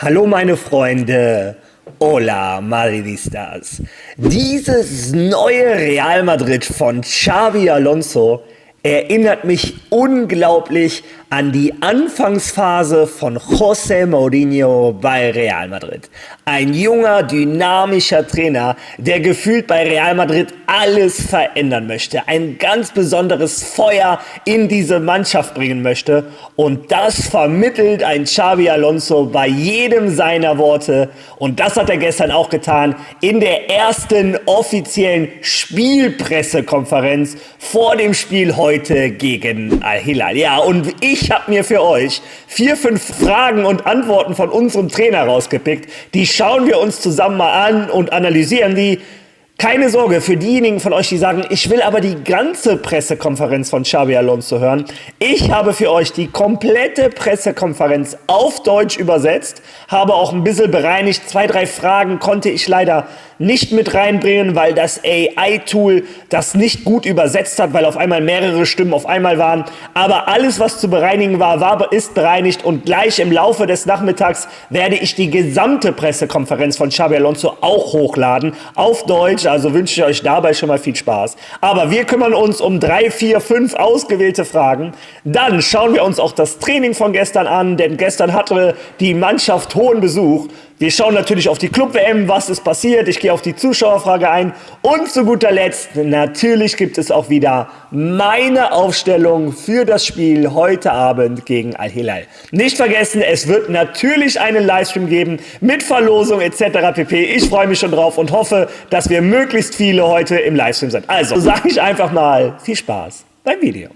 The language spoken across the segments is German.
Hallo meine Freunde, hola Madridistas. Dieses neue Real Madrid von Xabi Alonso erinnert mich unglaublich an die Anfangsphase von José Mourinho bei Real Madrid. Ein junger, dynamischer Trainer, der gefühlt bei Real Madrid alles verändern möchte, ein ganz besonderes Feuer in diese Mannschaft bringen möchte, und das vermittelt ein Xabi Alonso bei jedem seiner Worte, und das hat er gestern auch getan in der ersten offiziellen Spielpressekonferenz vor dem Spiel heute gegen Al-Hilal. Ja, und ich habe mir für euch 4, 5 Fragen und Antworten von unserem Trainer rausgepickt. Die schauen wir uns zusammen mal an und analysieren die. Keine Sorge, für diejenigen von euch, die sagen, ich will aber die ganze Pressekonferenz von Xabi Alonso hören. Ich habe für euch die komplette Pressekonferenz auf Deutsch übersetzt, habe auch ein bisschen bereinigt. 2, 3 Fragen konnte ich leider nicht mit reinbringen, weil das AI-Tool das nicht gut übersetzt hat, weil auf einmal mehrere Stimmen auf einmal waren. Aber alles, was zu bereinigen war, ist bereinigt, und gleich im Laufe des Nachmittags werde ich die gesamte Pressekonferenz von Xabi Alonso auch hochladen auf Deutsch. Also wünsche ich euch dabei schon mal viel Spaß. Aber wir kümmern uns um 3, 4, 5 ausgewählte Fragen. Dann schauen wir uns auch das Training von gestern an, denn gestern hatte die Mannschaft hohen Besuch. Wir schauen natürlich auf die Club-WM, was ist passiert. Ich gehe auf die Zuschauerfrage ein. Und zu guter Letzt, natürlich gibt es auch wieder meine Aufstellung für das Spiel heute Abend gegen Al-Hilal. Nicht vergessen, es wird natürlich einen Livestream geben mit Verlosung etc. pp. Ich freue mich schon drauf und hoffe, dass wir möglichst viele heute im Livestream sind. Also sage ich einfach mal, viel Spaß beim Video.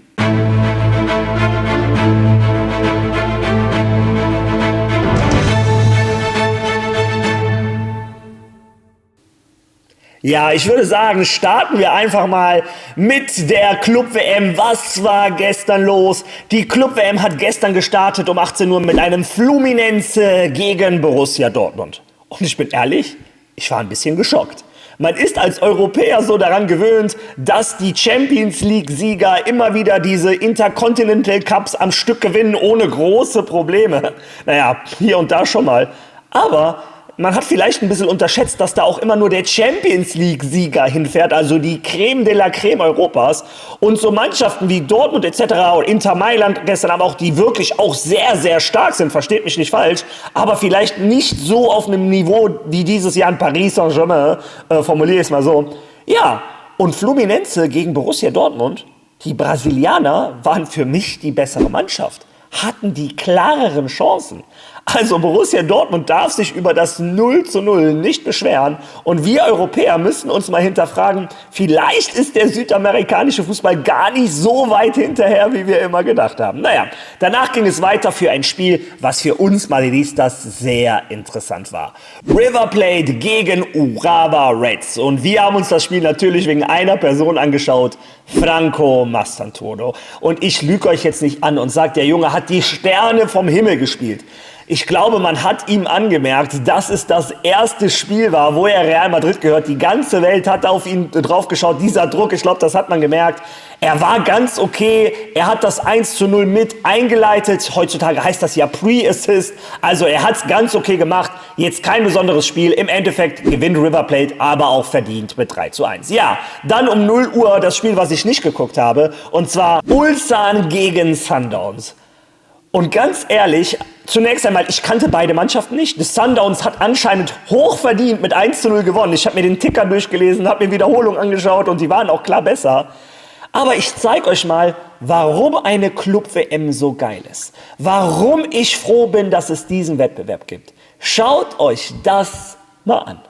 Ja, ich würde sagen, starten wir einfach mal mit der Club-WM. Was war gestern los? Die Club-WM hat gestern gestartet um 18 Uhr mit einem Fluminense gegen Borussia Dortmund. Und ich bin ehrlich, ich war ein bisschen geschockt. Man ist als Europäer so daran gewöhnt, dass die Champions League-Sieger immer wieder diese Intercontinental Cups am Stück gewinnen, ohne große Probleme. Naja, hier und da schon mal. Aber man hat vielleicht ein bisschen unterschätzt, dass da auch immer nur der Champions League-Sieger hinfährt, also die Creme de la Creme Europas. Und so Mannschaften wie Dortmund etc. und Inter Mailand gestern, aber auch, die wirklich auch sehr, sehr stark sind, versteht mich nicht falsch, aber vielleicht nicht so auf einem Niveau wie dieses Jahr in Paris Saint-Germain, formuliere ich es mal so. Ja, und Fluminense gegen Borussia Dortmund, die Brasilianer waren für mich die bessere Mannschaft, hatten die klareren Chancen. Also Borussia Dortmund darf sich über das 0:0 nicht beschweren, und wir Europäer müssen uns mal hinterfragen, vielleicht ist der südamerikanische Fußball gar nicht so weit hinterher, wie wir immer gedacht haben. Naja, danach ging es weiter für ein Spiel, was für uns Madridistas sehr interessant war. River Plate gegen Urawa Reds, und wir haben uns das Spiel natürlich wegen einer Person angeschaut, Franco Mastantuono. Und ich lüge euch jetzt nicht an und sage, der Junge hat die Sterne vom Himmel gespielt. Ich glaube, man hat ihm angemerkt, dass es das erste Spiel war, wo er Real Madrid gehört. Die ganze Welt hat auf ihn drauf geschaut. Dieser Druck, ich glaube, das hat man gemerkt. Er war ganz okay. Er hat das 1:0 mit eingeleitet. Heutzutage heißt das ja Pre-Assist. Also er hat es ganz okay gemacht. Jetzt kein besonderes Spiel. Im Endeffekt gewinnt River Plate, aber auch verdient mit 3:1. Ja, dann um 0 Uhr das Spiel, was ich nicht geguckt habe. Und zwar Ulsan gegen Sundowns. Und ganz ehrlich, zunächst einmal, ich kannte beide Mannschaften nicht. Das Sundowns hat anscheinend hochverdient mit 1:0 gewonnen. Ich habe mir den Ticker durchgelesen, habe mir Wiederholungen angeschaut, und die waren auch klar besser. Aber ich zeige euch mal, warum eine Club-WM so geil ist. Warum ich froh bin, dass es diesen Wettbewerb gibt. Schaut euch das mal an.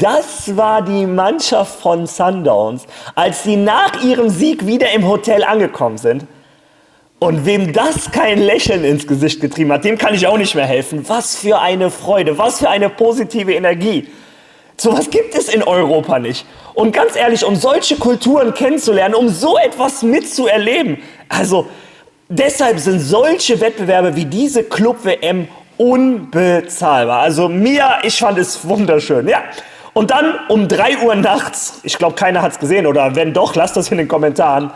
Das war die Mannschaft von Sundowns, als sie nach ihrem Sieg wieder im Hotel angekommen sind. Und wem das kein Lächeln ins Gesicht getrieben hat, dem kann ich auch nicht mehr helfen. Was für eine Freude, was für eine positive Energie. Sowas gibt es in Europa nicht. Und ganz ehrlich, um solche Kulturen kennenzulernen, um so etwas mitzuerleben, also deshalb sind solche Wettbewerbe wie diese Club-WM unbezahlbar. Also ich fand es wunderschön, ja. Und dann um 3 Uhr nachts, ich glaube, keiner hat es gesehen, oder wenn doch, lasst das in den Kommentaren.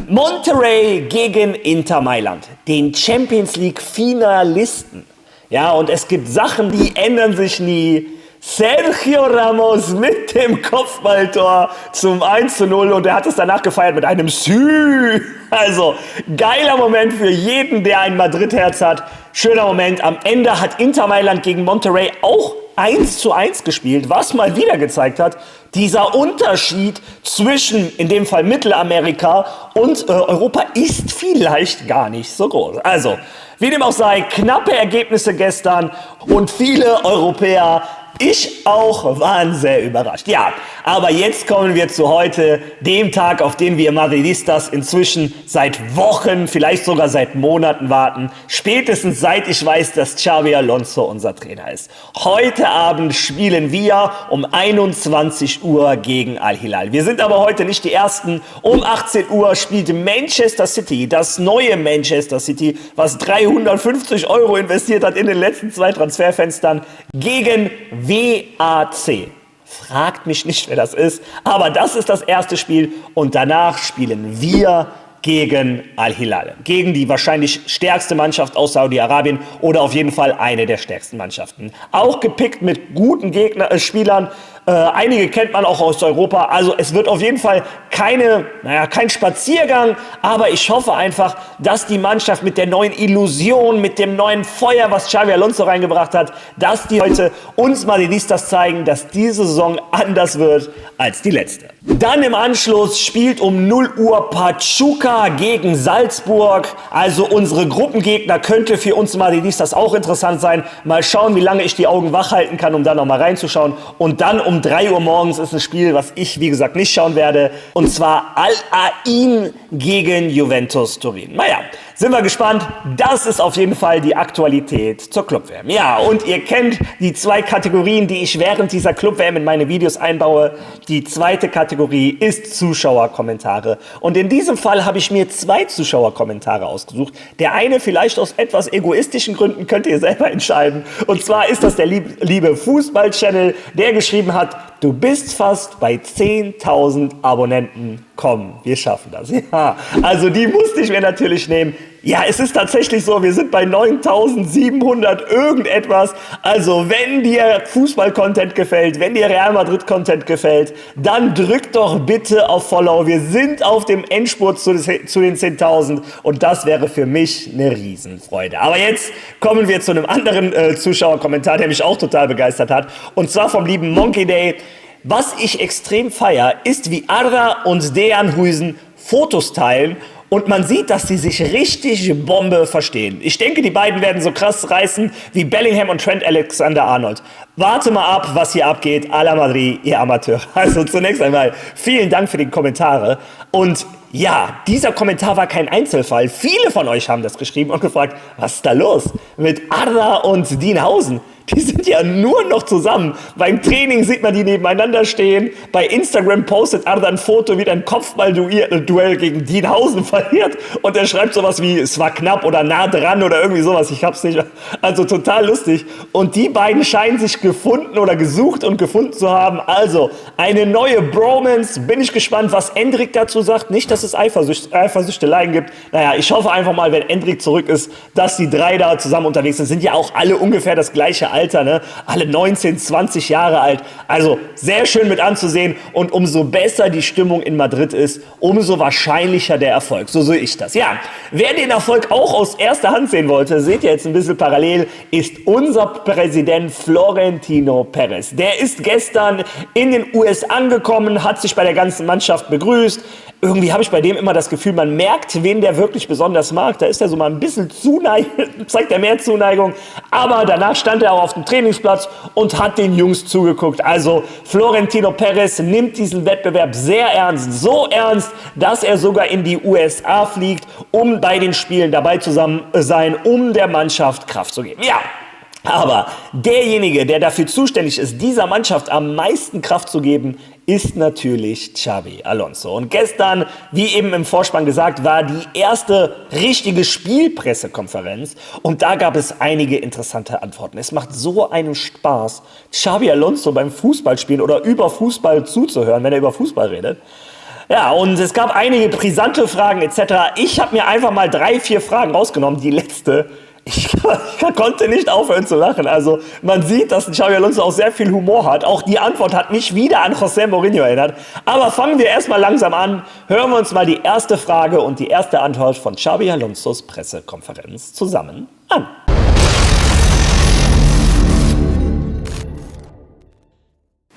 Monterrey gegen Inter Mailand, den Champions League Finalisten. Ja, und es gibt Sachen, die ändern sich nie. Sergio Ramos mit dem Kopfballtor zum 1:0 und er hat es danach gefeiert mit einem Sü. Also, geiler Moment für jeden, der ein Madrid-Herz hat. Schöner Moment. Am Ende hat Inter Mailand gegen Monterrey auch 1:1 gespielt, was mal wieder gezeigt hat, dieser Unterschied zwischen, in dem Fall Mittelamerika und Europa ist vielleicht gar nicht so groß. Also, wie dem auch sei, knappe Ergebnisse gestern und viele Europäer, ich auch, waren sehr überrascht. Ja, aber jetzt kommen wir zu heute, dem Tag, auf den wir Madridistas inzwischen seit Wochen, vielleicht sogar seit Monaten warten. Spätestens seit ich weiß, dass Xabi Alonso unser Trainer ist. Heute Abend spielen wir um 21 Uhr gegen Al-Hilal. Wir sind aber heute nicht die Ersten. Um 18 Uhr spielt Manchester City, das neue Manchester City, was 350 € investiert hat in den letzten 2 Transferfenstern, gegen WAC. Fragt mich nicht, wer das ist, aber das ist das erste Spiel und danach spielen wir gegen Al-Hilal, gegen die wahrscheinlich stärkste Mannschaft aus Saudi-Arabien oder auf jeden Fall eine der stärksten Mannschaften. Auch gepickt mit guten Spielern, einige kennt man auch aus Europa, also es wird auf jeden Fall kein Spaziergang, aber ich hoffe einfach, dass die Mannschaft mit der neuen Illusion, mit dem neuen Feuer, was Xabi Alonso reingebracht hat, dass die heute uns Madridistas zeigen, dass diese Saison anders wird als die letzte. Dann im Anschluss spielt um 0 Uhr Pachuca gegen Salzburg. Also unsere Gruppengegner könnte für uns Madridistas auch interessant sein. Mal schauen, wie lange ich die Augen wach halten kann, um da nochmal reinzuschauen. Und dann um 3 Uhr morgens ist ein Spiel, was ich, wie gesagt, nicht schauen werde. Und zwar Al-Ain gegen Juventus Turin. Naja, sind wir gespannt. Das ist auf jeden Fall die Aktualität zur Club-WM. Ja, und ihr kennt die 2 Kategorien, die ich während dieser Club-WM in meine Videos einbaue. Die zweite Kategorie ist Zuschauerkommentare. Und in diesem Fall habe ich mir 2 Zuschauerkommentare ausgesucht. Der eine vielleicht aus etwas egoistischen Gründen, könnt ihr selber entscheiden. Und zwar ist das der liebe Fußball-Channel, der geschrieben hat: Du bist fast bei 10.000 Abonnenten. Komm, wir schaffen das. Ja, also die musste ich mir natürlich nehmen. Ja, es ist tatsächlich so, wir sind bei 9.700 irgendetwas. Also wenn dir Fußball-Content gefällt, wenn dir Real Madrid-Content gefällt, dann drück doch bitte auf Follow. Wir sind auf dem Endspurt zu den 10.000 und das wäre für mich eine Riesenfreude. Aber jetzt kommen wir zu einem anderen Zuschauerkommentar, der mich auch total begeistert hat. Und zwar vom lieben Monkey Day. Was ich extrem feiere, ist, wie Arda und Dejan Huijsen Fotos teilen und man sieht, dass sie sich richtig Bombe verstehen. Ich denke, die beiden werden so krass reißen wie Bellingham und Trent Alexander-Arnold. Warte mal ab, was hier abgeht. A la Madrid, ihr Amateur. Also zunächst einmal vielen Dank für die Kommentare. Und ja, dieser Kommentar war kein Einzelfall. Viele von euch haben das geschrieben und gefragt, was ist da los mit Arda und Dienhausen? Die sind ja nur noch zusammen. Beim Training sieht man die nebeneinander stehen. Bei Instagram postet Arda ein Foto, wie ein Kopfballduell gegen Dienhausen verliert. Und er schreibt sowas wie, es war knapp oder nah dran oder irgendwie sowas. Ich hab's nicht. Also total lustig. Und die beiden scheinen sich gefunden oder gesucht und gefunden zu haben. Also eine neue Bromance. Bin ich gespannt, was Endrick dazu sagt. Nicht, dass es Eifersüchteleien gibt. Naja, ich hoffe einfach mal, wenn Endrick zurück ist, dass die 3 da zusammen unterwegs sind. Sind ja auch alle ungefähr das gleiche Alter, ne? Alle 19, 20 Jahre alt. Also sehr schön mit anzusehen und umso besser die Stimmung in Madrid ist, umso wahrscheinlicher der Erfolg. So sehe ich das. Ja, wer den Erfolg auch aus erster Hand sehen wollte, seht ihr jetzt ein bisschen parallel, ist unser Präsident Florentino Perez. Der ist gestern in den US angekommen, hat sich bei der ganzen Mannschaft begrüßt. Irgendwie habe ich ich bei dem immer das Gefühl, man merkt, wen der wirklich besonders mag. Da ist er so mal ein bisschen zeigt er mehr Zuneigung. Aber danach stand er auch auf dem Trainingsplatz und hat den Jungs zugeguckt. Also Florentino Perez nimmt diesen Wettbewerb sehr ernst. So ernst, dass er sogar in die USA fliegt, um bei den Spielen dabei zu sein, um der Mannschaft Kraft zu geben. Ja. Aber derjenige, der dafür zuständig ist, dieser Mannschaft am meisten Kraft zu geben, ist natürlich Xabi Alonso. Und gestern, wie eben im Vorspann gesagt, war die erste richtige Spielpressekonferenz. Und da gab es einige interessante Antworten. Es macht so einen Spaß, Xabi Alonso beim Fußballspielen oder über Fußball zuzuhören, wenn er über Fußball redet. Ja, und es gab einige brisante Fragen etc. Ich habe mir einfach mal 3, 4 Fragen rausgenommen. Die letzte, ich konnte nicht aufhören zu lachen. Also man sieht, dass Xabi Alonso auch sehr viel Humor hat. Auch die Antwort hat mich wieder an José Mourinho erinnert. Aber fangen wir erstmal langsam an. Hören wir uns mal die erste Frage und die erste Antwort von Xabi Alonsos Pressekonferenz zusammen an.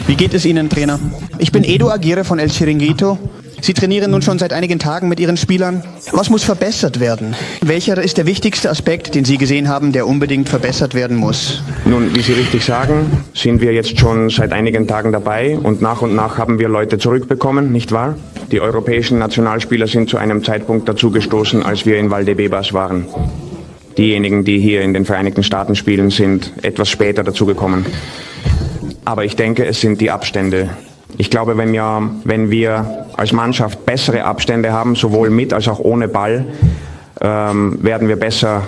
Wie geht es Ihnen, Trainer? Ich bin Edu Aguirre von El Chiringuito. Sie trainieren nun schon seit einigen Tagen mit Ihren Spielern. Was muss verbessert werden? Welcher ist der wichtigste Aspekt, den Sie gesehen haben, der unbedingt verbessert werden muss? Nun, wie Sie richtig sagen, sind wir jetzt schon seit einigen Tagen dabei und nach haben wir Leute zurückbekommen, nicht wahr? Die europäischen Nationalspieler sind zu einem Zeitpunkt dazugestoßen, als wir in Valdebebas waren. Diejenigen, die hier in den Vereinigten Staaten spielen, sind etwas später dazugekommen. Aber ich denke, es sind die Abstände. Ich glaube, wenn wir als Mannschaft bessere Abstände haben, sowohl mit als auch ohne Ball, werden wir besser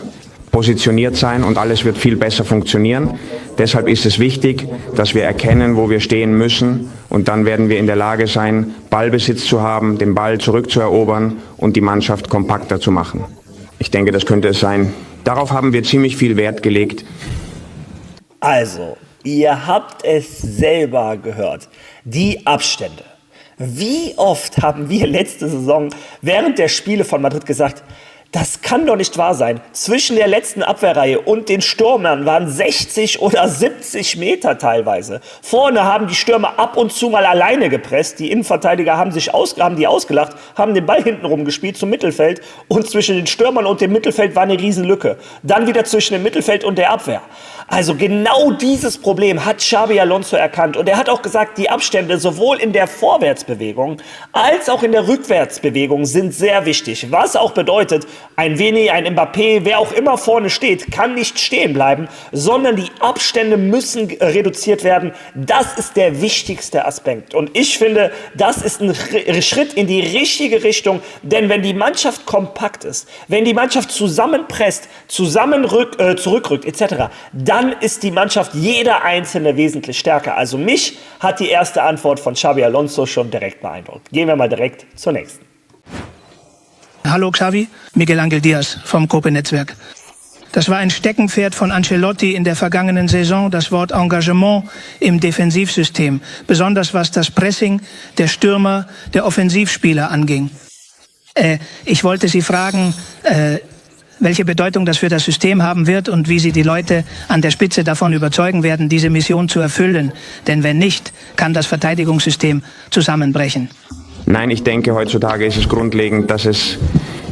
positioniert sein und alles wird viel besser funktionieren. Deshalb ist es wichtig, dass wir erkennen, wo wir stehen müssen und dann werden wir in der Lage sein, Ballbesitz zu haben, den Ball zurückzuerobern und die Mannschaft kompakter zu machen. Ich denke, das könnte es sein. Darauf haben wir ziemlich viel Wert gelegt. Also, ihr habt es selber gehört. Die Abstände. Wie oft haben wir letzte Saison während der Spiele von Madrid gesagt, das kann doch nicht wahr sein. Zwischen der letzten Abwehrreihe und den Stürmern waren 60 oder 70 Meter teilweise. Vorne haben die Stürmer ab und zu mal alleine gepresst. Die Innenverteidiger haben die ausgelacht, haben den Ball hinten rumgespielt zum Mittelfeld. Und zwischen den Stürmern und dem Mittelfeld war eine Riesenlücke. Dann wieder zwischen dem Mittelfeld und der Abwehr. Also genau dieses Problem hat Xabi Alonso erkannt. Und er hat auch gesagt, die Abstände sowohl in der Vorwärtsbewegung als auch in der Rückwärtsbewegung sind sehr wichtig. Was auch bedeutet, ein Vini, ein Mbappé, wer auch immer vorne steht, kann nicht stehen bleiben, sondern die Abstände müssen reduziert werden. Das ist der wichtigste Aspekt. Und ich finde, das ist ein Schritt in die richtige Richtung. Denn wenn die Mannschaft kompakt ist, wenn die Mannschaft zusammenpresst, zurückrückt etc., dann ist die Mannschaft jeder Einzelne wesentlich stärker. Also mich hat die erste Antwort von Xabi Alonso schon direkt beeindruckt. Gehen wir mal direkt zur nächsten. Hallo Xavi, Miguel Angel Diaz vom Kope-Netzwerk. Das war ein Steckenpferd von Ancelotti in der vergangenen Saison, das Wort Engagement im Defensivsystem, besonders was das Pressing der Stürmer, der Offensivspieler anging. Ich wollte Sie fragen, welche Bedeutung das für das System haben wird und wie Sie die Leute an der Spitze davon überzeugen werden, diese Mission zu erfüllen. Denn wenn nicht, kann das Verteidigungssystem zusammenbrechen. Nein, ich denke, heutzutage ist es grundlegend, dass es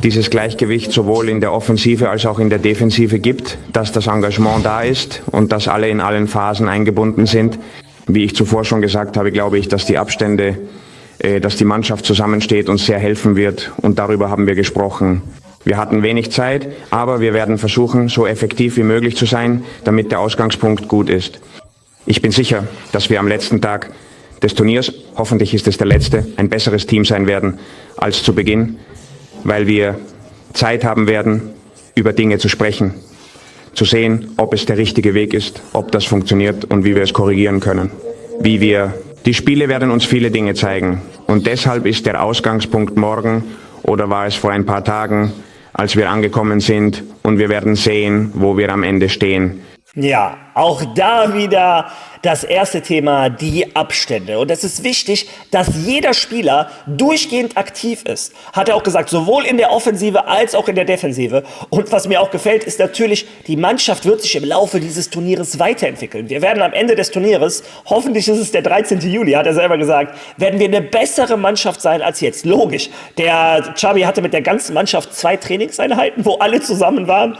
dieses Gleichgewicht sowohl in der Offensive als auch in der Defensive gibt, dass das Engagement da ist und dass alle in allen Phasen eingebunden sind. Wie ich zuvor schon gesagt habe, glaube ich, dass die Abstände, dass die Mannschaft zusammensteht und sehr helfen wird und darüber haben wir gesprochen. Wir hatten wenig Zeit, aber wir werden versuchen, so effektiv wie möglich zu sein, damit der Ausgangspunkt gut ist. Ich bin sicher, dass wir am letzten Tag des Turniers, hoffentlich ist es der letzte, ein besseres Team sein werden als zu Beginn, weil wir Zeit haben werden, über Dinge zu sprechen, zu sehen, ob es der richtige Weg ist, ob das funktioniert und wie wir es korrigieren können. Die Spiele werden uns viele Dinge zeigen und deshalb ist der Ausgangspunkt morgen oder war es vor ein paar Tagen, als wir angekommen sind und wir werden sehen, wo wir am Ende stehen. Ja, auch da wieder das erste Thema, die Abstände. Und es ist wichtig, dass jeder Spieler durchgehend aktiv ist. Hat er auch gesagt, sowohl in der Offensive als auch in der Defensive. Und was mir auch gefällt, ist natürlich, die Mannschaft wird sich im Laufe dieses Turnieres weiterentwickeln. Wir werden am Ende des Turnieres, hoffentlich ist es der 13. Juli, hat er selber gesagt, werden wir eine bessere Mannschaft sein als jetzt. Logisch, der Xavi hatte mit der ganzen Mannschaft 2 Trainingseinheiten, wo alle zusammen waren.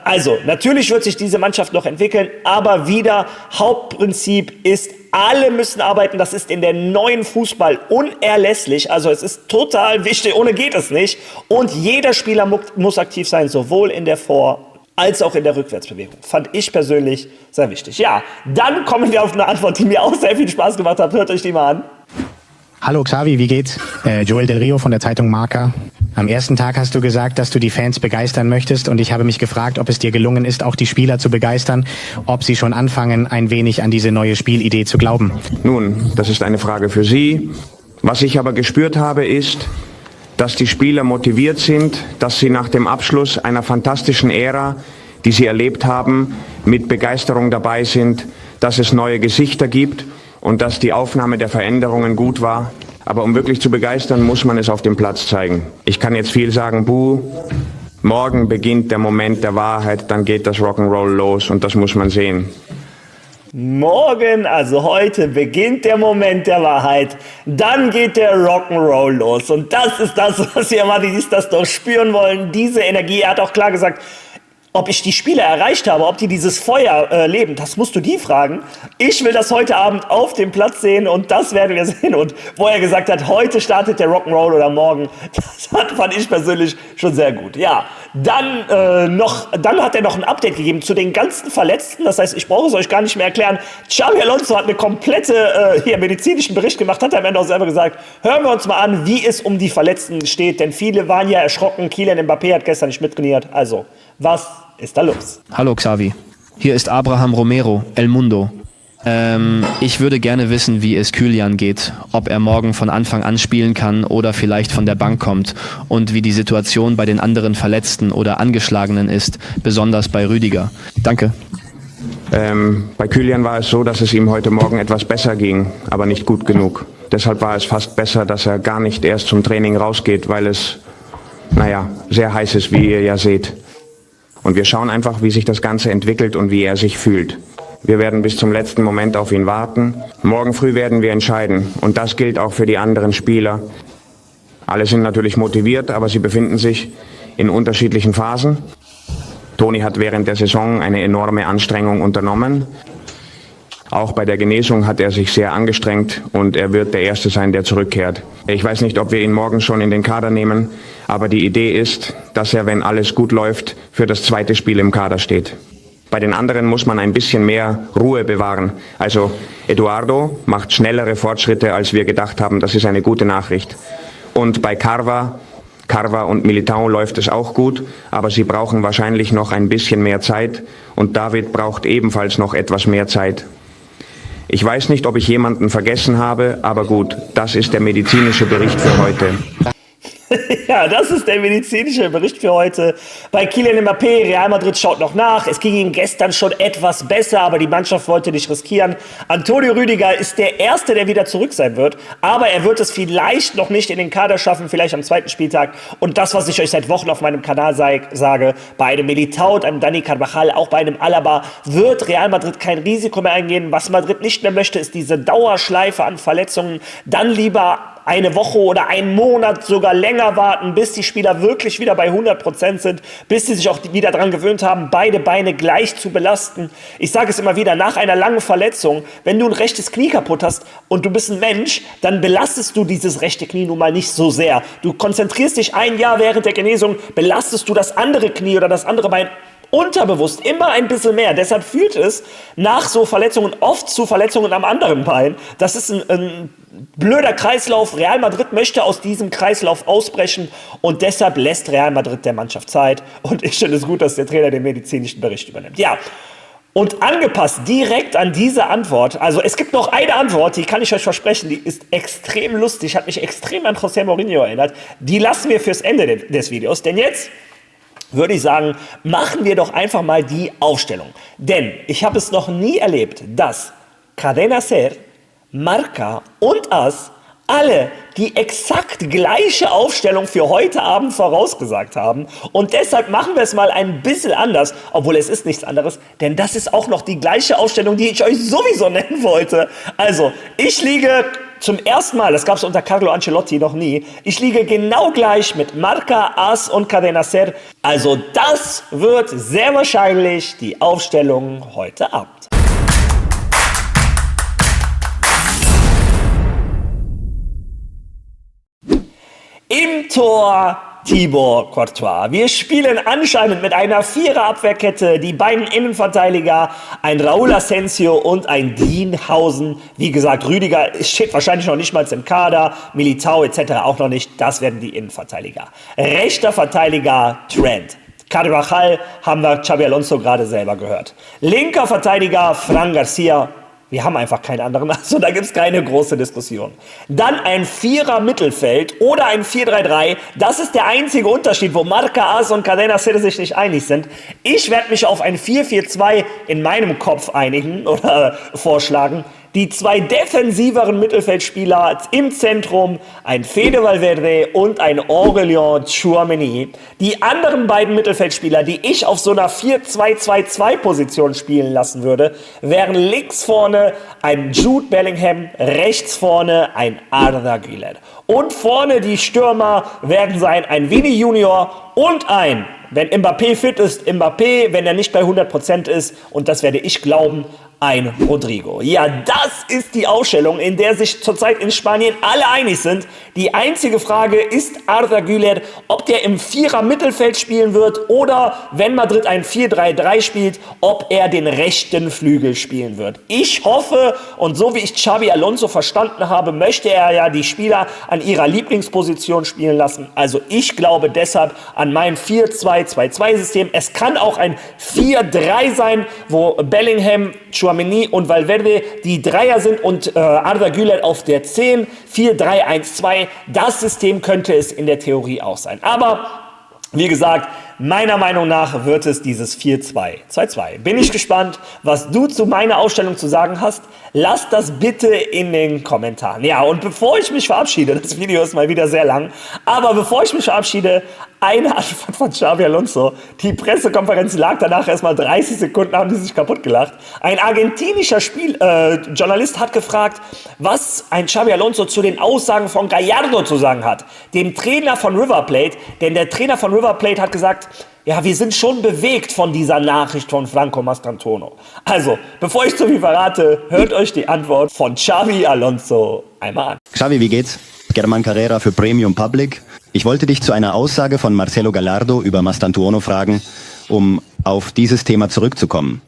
Also, natürlich wird sich diese Mannschaft noch entwickeln, aber wieder, Hauptprinzip ist, alle müssen arbeiten. Das ist in der neuen Fußball unerlässlich. Also es ist total wichtig, ohne geht es nicht. Und jeder Spieler muss aktiv sein, sowohl in der Vor- als auch in der Rückwärtsbewegung. Fand ich persönlich sehr wichtig. Ja, dann kommen wir auf eine Antwort, die mir auch sehr viel Spaß gemacht hat. Hört euch die mal an. Hallo Xavi, wie geht's? Joel Del Rio von der Zeitung Marca. Am ersten Tag hast du gesagt, dass du die Fans begeistern möchtest, und ich habe mich gefragt, ob es dir gelungen ist, auch die Spieler zu begeistern, ob sie schon anfangen, ein wenig an diese neue Spielidee zu glauben. Nun, das ist eine Frage für Sie. Was ich aber gespürt habe, ist, dass die Spieler motiviert sind, dass sie nach dem Abschluss einer fantastischen Ära, die sie erlebt haben, mit Begeisterung dabei sind, dass es neue Gesichter gibt und dass die Aufnahme der Veränderungen gut war. Aber um wirklich zu begeistern, muss man es auf dem Platz zeigen. Ich kann jetzt viel sagen, morgen beginnt der Moment der Wahrheit, dann geht das Rock'n'Roll los und das muss man sehen. Morgen, also heute, beginnt der Moment der Wahrheit. Dann geht der Rock'n'Roll los. Und das ist das, was wir Madridistas das doch spüren wollen. Diese Energie. Er hat auch klar gesagt, ob ich die Spieler erreicht habe, ob die dieses Feuer leben, das musst du die fragen. Ich will das heute Abend auf dem Platz sehen und das werden wir sehen. Und wo er gesagt hat, heute startet der Rock'n'Roll oder morgen, das fand ich persönlich schon sehr gut. Ja, dann hat er noch ein Update gegeben zu den ganzen Verletzten. Das heißt, ich brauche es euch gar nicht mehr erklären. Xabi Alonso hat eine komplette medizinischen Bericht gemacht, hat er am Ende auch selber gesagt. Hören wir uns mal an, wie es um die Verletzten steht, denn viele waren ja erschrocken. Kylian Mbappé hat gestern nicht mittrainiert. Also, was ist da los? Hallo Xavi, hier ist Abraham Romero, El Mundo. Ich würde gerne wissen, wie es Kylian geht, ob er morgen von Anfang an spielen kann oder vielleicht von der Bank kommt und wie die Situation bei den anderen Verletzten oder Angeschlagenen ist, besonders bei Rüdiger. Danke. Bei Kylian war es so, dass es ihm heute Morgen etwas besser ging, aber nicht gut genug. Deshalb war es fast besser, dass er gar nicht erst zum Training rausgeht, weil es, sehr heiß ist, wie ihr ja seht. Und wir schauen einfach, wie sich das Ganze entwickelt und wie er sich fühlt. Wir werden bis zum letzten Moment auf ihn warten. Morgen früh werden wir entscheiden. Und das gilt auch für die anderen Spieler. Alle sind natürlich motiviert, aber sie befinden sich in unterschiedlichen Phasen. Toni hat während der Saison eine enorme Anstrengung unternommen. Auch bei der Genesung hat er sich sehr angestrengt und er wird der Erste sein, der zurückkehrt. Ich weiß nicht, ob wir ihn morgen schon in den Kader nehmen, aber die Idee ist, dass er, wenn alles gut läuft, für das zweite Spiel im Kader steht. Bei den anderen muss man ein bisschen mehr Ruhe bewahren. Also Eduardo macht schnellere Fortschritte, als wir gedacht haben. Das ist eine gute Nachricht. Und bei Carva und Militão läuft es auch gut, aber sie brauchen wahrscheinlich noch ein bisschen mehr Zeit und David braucht ebenfalls noch etwas mehr Zeit. Ich weiß nicht, ob ich jemanden vergessen habe, aber gut, das ist der medizinische Bericht für heute. Ja, das ist der medizinische Bericht für heute. Bei Kylian Mbappé, Real Madrid schaut noch nach. Es ging ihm gestern schon etwas besser, aber die Mannschaft wollte nicht riskieren. Antonio Rüdiger ist der Erste, der wieder zurück sein wird. Aber er wird es vielleicht noch nicht in den Kader schaffen, vielleicht am zweiten Spieltag. Und das, was ich euch seit Wochen auf meinem Kanal sage, bei einem Militão, einem Dani Carvajal, auch bei einem Alaba, wird Real Madrid kein Risiko mehr eingehen. Was Madrid nicht mehr möchte, ist diese Dauerschleife an Verletzungen. Dann lieber eine Woche oder einen Monat sogar länger warten, bis die Spieler wirklich wieder bei 100% sind, bis sie sich auch wieder daran gewöhnt haben, beide Beine gleich zu belasten. Ich sage es immer wieder, nach einer langen Verletzung, wenn du ein rechtes Knie kaputt hast und du bist ein Mensch, dann belastest du dieses rechte Knie nun mal nicht so sehr. Du konzentrierst dich ein Jahr während der Genesung, belastest du das andere Knie oder das andere Bein unterbewusst immer ein bisschen mehr. Deshalb führt es nach so Verletzungen oft zu Verletzungen am anderen Bein. Das ist ein blöder Kreislauf. Real Madrid möchte aus diesem Kreislauf ausbrechen und deshalb lässt Real Madrid der Mannschaft Zeit. Und ich finde es gut, dass der Trainer den medizinischen Bericht übernimmt. Ja, und angepasst direkt an diese Antwort, also es gibt noch eine Antwort, die kann ich euch versprechen, die ist extrem lustig, hat mich extrem an José Mourinho erinnert. Die lassen wir fürs Ende des Videos, denn jetzt würde ich sagen, machen wir doch einfach mal die Aufstellung. Denn ich habe es noch nie erlebt, dass Cadena Ser, Marca und AS alle die exakt gleiche Aufstellung für heute Abend vorausgesagt haben. Und deshalb machen wir es mal ein bisschen anders, obwohl es ist nichts anderes, denn das ist auch noch die gleiche Aufstellung, die ich euch sowieso nennen wollte. Also, ich liege zum ersten Mal, das gab es unter Carlo Ancelotti noch nie, ich liege genau gleich mit Marca, AS und Cadena Ser. Also das wird sehr wahrscheinlich die Aufstellung heute Abend. Im Tor Thibaut Courtois. Wir spielen anscheinend mit einer Vierer-Abwehrkette. Die beiden Innenverteidiger, ein Raúl Asensio und ein Dienhausen. Wie gesagt, Rüdiger steht wahrscheinlich noch nicht mal im Kader. Militao etc. auch noch nicht. Das werden die Innenverteidiger. Rechter Verteidiger Trent. Carvajal haben wir Xabi Alonso gerade selber gehört. Linker Verteidiger Fran Garcia. Wir haben einfach keinen anderen, also da gibt es keine große Diskussion. Dann ein Vierer-Mittelfeld oder ein 4-3-3. Das ist der einzige Unterschied, wo Marca, AS und Cadena Ser sich nicht einig sind. Ich werde mich auf ein 4-4-2 in meinem Kopf einigen oder vorschlagen. Die zwei defensiveren Mittelfeldspieler im Zentrum, ein Fede Valverde und ein Aurélien Tchouaméni. Die anderen beiden Mittelfeldspieler, die ich auf so einer 4-2-2-2-Position spielen lassen würde, wären links vorne ein Jude Bellingham, rechts vorne ein Arda Güler. Und vorne die Stürmer werden sein ein Vini Junior und ein, wenn Mbappé fit ist, Mbappé, wenn er nicht bei 100% ist, und das werde ich glauben, ein Rodrigo. Ja, das ist die Aufstellung, in der sich zurzeit in Spanien alle einig sind. Die einzige Frage ist Arda Güler, ob der im Vierer-Mittelfeld spielen wird oder, wenn Madrid ein 4-3-3 spielt, ob er den rechten Flügel spielen wird. Ich hoffe, und so wie ich Xabi Alonso verstanden habe, möchte er ja die Spieler an ihrer Lieblingsposition spielen lassen. Also ich glaube deshalb an mein 4-2-2-2-System. Es kann auch ein 4-3 sein, wo Bellingham, Tchouaméni und Valverde die Dreier sind und Arda Güler auf der 10, 4-3-1-2. Das System könnte es in der Theorie auch sein. Aber wie gesagt, meiner Meinung nach wird es dieses 4-2-2-2. Bin ich gespannt, was du zu meiner Aufstellung zu sagen hast. Lass das bitte in den Kommentaren. Ja, und bevor ich mich verabschiede, das Video ist mal wieder sehr lang, aber bevor ich mich verabschiede, eine Antwort von Xabi Alonso. Die Pressekonferenz lag danach erstmal 30 Sekunden, haben die sich kaputt gelacht. Ein argentinischer Journalist hat gefragt, was ein Xabi Alonso zu den Aussagen von Gallardo zu sagen hat, dem Trainer von River Plate. Denn der Trainer von River Plate hat gesagt, ja, wir sind schon bewegt von dieser Nachricht von Franco Mastantuono. Also, bevor ich zu viel verrate, hört euch die Antwort von Xabi Alonso einmal an. Xavi, wie geht's? Germán Carrera für Premium Public. Ich wollte dich zu einer Aussage von Marcelo Gallardo über Mastantuono fragen, um auf dieses Thema zurückzukommen.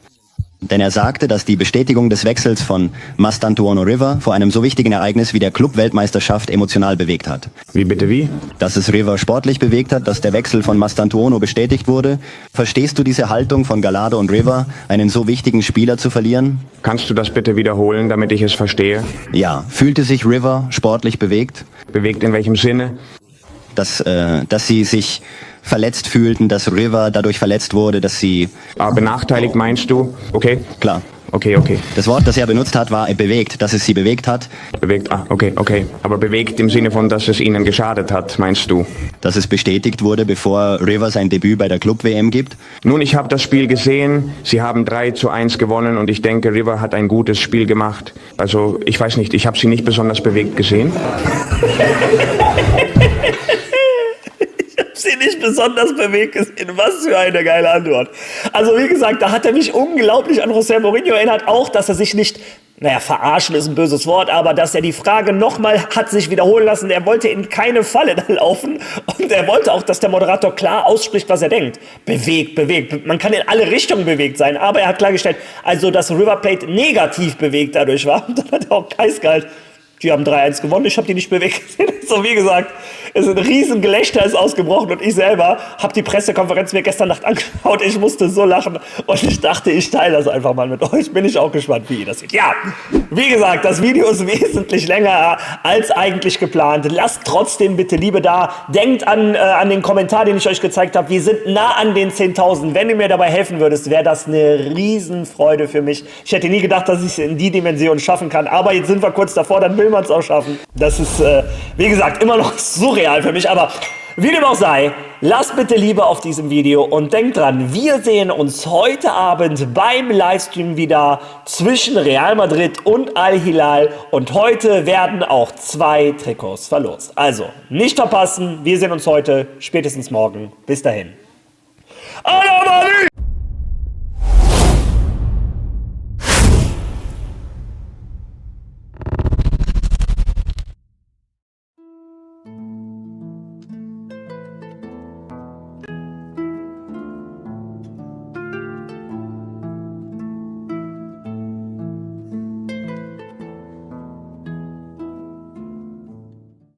Denn er sagte, dass die Bestätigung des Wechsels von Mastantuono River vor einem so wichtigen Ereignis wie der Club-Weltmeisterschaft emotional bewegt hat. Wie bitte wie? Dass es River sportlich bewegt hat, dass der Wechsel von Mastantuono bestätigt wurde. Verstehst du diese Haltung von Gallardo und River, einen so wichtigen Spieler zu verlieren? Kannst du das bitte wiederholen, damit ich es verstehe? Ja, fühlte sich River sportlich bewegt? Bewegt in welchem Sinne? Dass sie sich verletzt fühlten, dass River dadurch verletzt wurde, dass sie... Benachteiligt meinst du? Okay. Klar. Okay. Das Wort, das er benutzt hat, war bewegt, dass es sie bewegt hat. Bewegt, okay. Aber bewegt im Sinne von, dass es ihnen geschadet hat, meinst du? Dass es bestätigt wurde, bevor River sein Debüt bei der Club-WM gibt. Nun, ich habe das Spiel gesehen. Sie haben 3-1 gewonnen und ich denke, River hat ein gutes Spiel gemacht. Also, ich weiß nicht, ich habe sie nicht besonders bewegt gesehen. Sie nicht besonders bewegt gesehen. Was für eine geile Antwort. Also wie gesagt, da hat er mich unglaublich an José Mourinho erinnert. Auch, dass er sich nicht, verarschen ist ein böses Wort, aber dass er die Frage nochmal hat sich wiederholen lassen. Er wollte in keine Falle da laufen und er wollte auch, dass der Moderator klar ausspricht, was er denkt. Bewegt. Man kann in alle Richtungen bewegt sein, aber er hat klargestellt, also dass River Plate negativ bewegt dadurch war. Und dann hat er auch eiskalt Die haben 3-1 gewonnen, ich habe die nicht bewegt. So wie gesagt, es ist ein riesen Gelächter ist ausgebrochen und ich selber habe die Pressekonferenz mir gestern Nacht angeschaut. Ich musste so lachen und ich dachte, ich teile das einfach mal mit euch. Bin ich auch gespannt, wie ihr das seht. Ja, wie gesagt, das Video ist wesentlich länger als eigentlich geplant. Lasst trotzdem bitte Liebe da. Denkt an den Kommentar, den ich euch gezeigt habe. Wir sind nah an den 10.000. Wenn ihr mir dabei helfen würdest, wäre das eine Riesenfreude für mich. Ich hätte nie gedacht, dass ich es in die Dimension schaffen kann. Aber jetzt sind wir kurz davor, dann will man es auch schaffen. Das ist, wie gesagt, immer noch surreal für mich. Aber wie dem auch sei, lasst bitte Liebe auf diesem Video und denkt dran, wir sehen uns heute Abend beim Livestream wieder zwischen Real Madrid und Al-Hilal und heute werden auch 2 Trikots verlost. Also, nicht verpassen, wir sehen uns heute, spätestens morgen. Bis dahin. Alla Madrid!